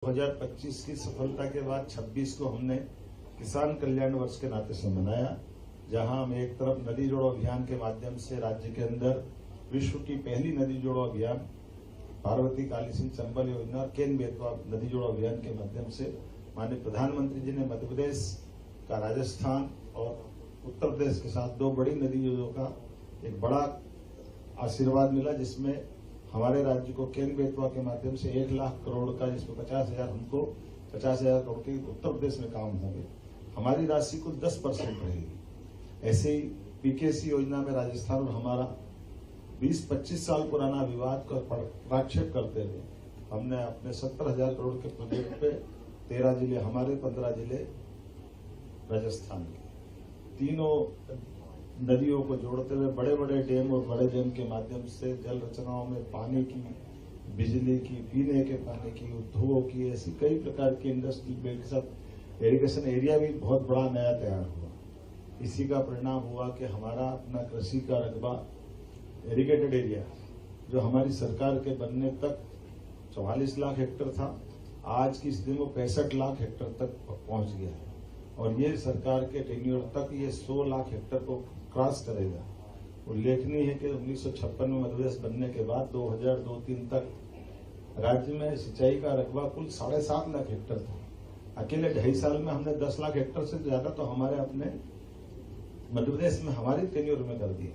2025 की सफलता के बाद 26 को हमने किसान कल्याण वर्ष के नाते से मनाया, जहां हम एक तरफ नदी जोड़ो अभियान के माध्यम से राज्य के अंदर विश्व की पहली नदी जोड़ो अभियान पार्वती काली सिंह चंबल योजना और केन बेतवा नदी जोड़ो अभियान के माध्यम से माननीय प्रधानमंत्री जी ने मध्य प्रदेश का राजस्थान और उत्तर प्रदेश के साथ दो बड़ी नदी जोड़ों का एक बड़ा आशीर्वाद मिला, जिसमें हमारे राज्य को केन बेतवा के माध्यम से 1 लाख करोड़ का, जिसमें 50,000 हमको 50,000 करोड़ के उत्तर प्रदेश में काम होंगे। हमारी राशि को 10% रहेगी। ऐसे ही पीकेसी योजना में राजस्थान और हमारा 20-25 साल पुराना विवाद का प्रक्षेप करते हुए हमने अपने 70,000 करोड़ के प्रोजेक्ट पे 13 जिले हमारे, 15 जिले राजस्थान के, तीनों नदियों को जोड़ते हुए बड़े बड़े डैम और बड़े डैम के माध्यम से जल रचनाओं में पानी की, बिजली की, पीने के पानी की, उद्योगों की, ऐसी कई प्रकार की इंडस्ट्री बेल्ट के साथ इरिगेशन एरिया भी बहुत बड़ा नया तैयार हुआ। इसी का परिणाम हुआ कि हमारा अपना कृषि का रकबा इरिगेटेड एरिया जो हमारी सरकार के बनने तक 44 लाख हेक्टेयर था, आज की स्थिति में 65 लाख हेक्टेयर तक पहुंच गया है और ये सरकार के टेन्योर तक ये 100 लाख हेक्टेयर को क्रॉस करेगा। उल्लेखनीय है कि 1956 में मध्य प्रदेश बनने के बाद 2002-03 तक राज्य में सिंचाई का रकबा कुल 7.5 लाख हेक्टेयर था। अकेले 2.5 साल में हमने 10 लाख हेक्टेयर से ज्यादा तो हमारे अपने मध्य प्रदेश में हमारी टेन्योर में कर दिया।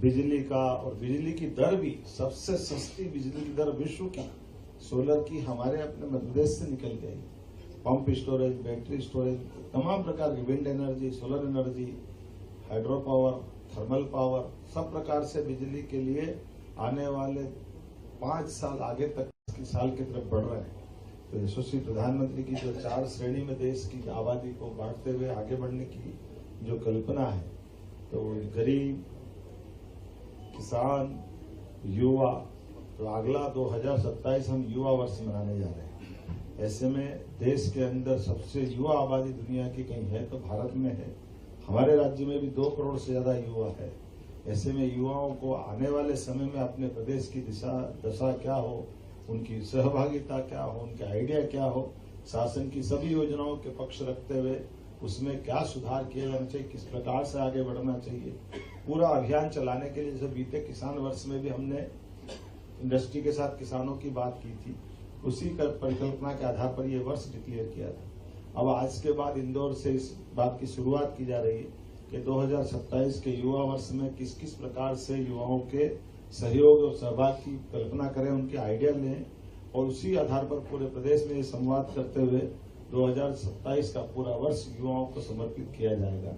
बिजली का और बिजली की दर भी सबसे सस्ती बिजली की दर विश्व की सोलर की हमारे अपने मध्य प्रदेश से निकल गई। पंप स्टोरेज, बैटरी स्टोरेज, तमाम प्रकार की wind energy, solar energy, hydro power, thermal power, सब प्रकार से बिजली के लिए आने वाले 5 साल आगे तक की साल की तरफ बढ़ रहे हैं। तो यशस्वी प्रधानमंत्री की जो 4 श्रेणी में देश की आबादी को बांटते हुए आगे बढ़ने की जो कल्पना है, तो गरीब, किसान, युवा, तो अगला 2027 हम युवा वर्ष मनाने जा रहे हैं। ऐसे में देश के अंदर सबसे युवा आबादी दुनिया की कहीं है तो भारत में है। हमारे राज्य में भी 2 करोड़ से ज्यादा युवा है। ऐसे में युवाओं को आने वाले समय में अपने प्रदेश की दशा क्या हो, उनकी सहभागिता क्या हो, उनके आइडिया क्या हो, शासन की सभी योजनाओं के पक्ष रखते हुए उसमें क्या सुधार किया जाना चाहिए, किस प्रकार से आगे बढ़ना चाहिए, पूरा अभियान चलाने के लिए जैसे बीते किसान वर्ष में भी हमने इंडस्ट्री के साथ किसानों की बात की थी, उसी परिकल्पना के आधार पर यह वर्ष डिक्लेयर किया था। अब आज के बाद इंदौर से इस बात की शुरुआत की जा रही है कि 2027 के युवा वर्ष में किस किस प्रकार से युवाओं के सहयोग और सहभाग की कल्पना करें, उनके आइडिया लें और उसी आधार पर पूरे प्रदेश में ये संवाद करते हुए 2027 का पूरा वर्ष युवाओं को समर्पित किया जाएगा।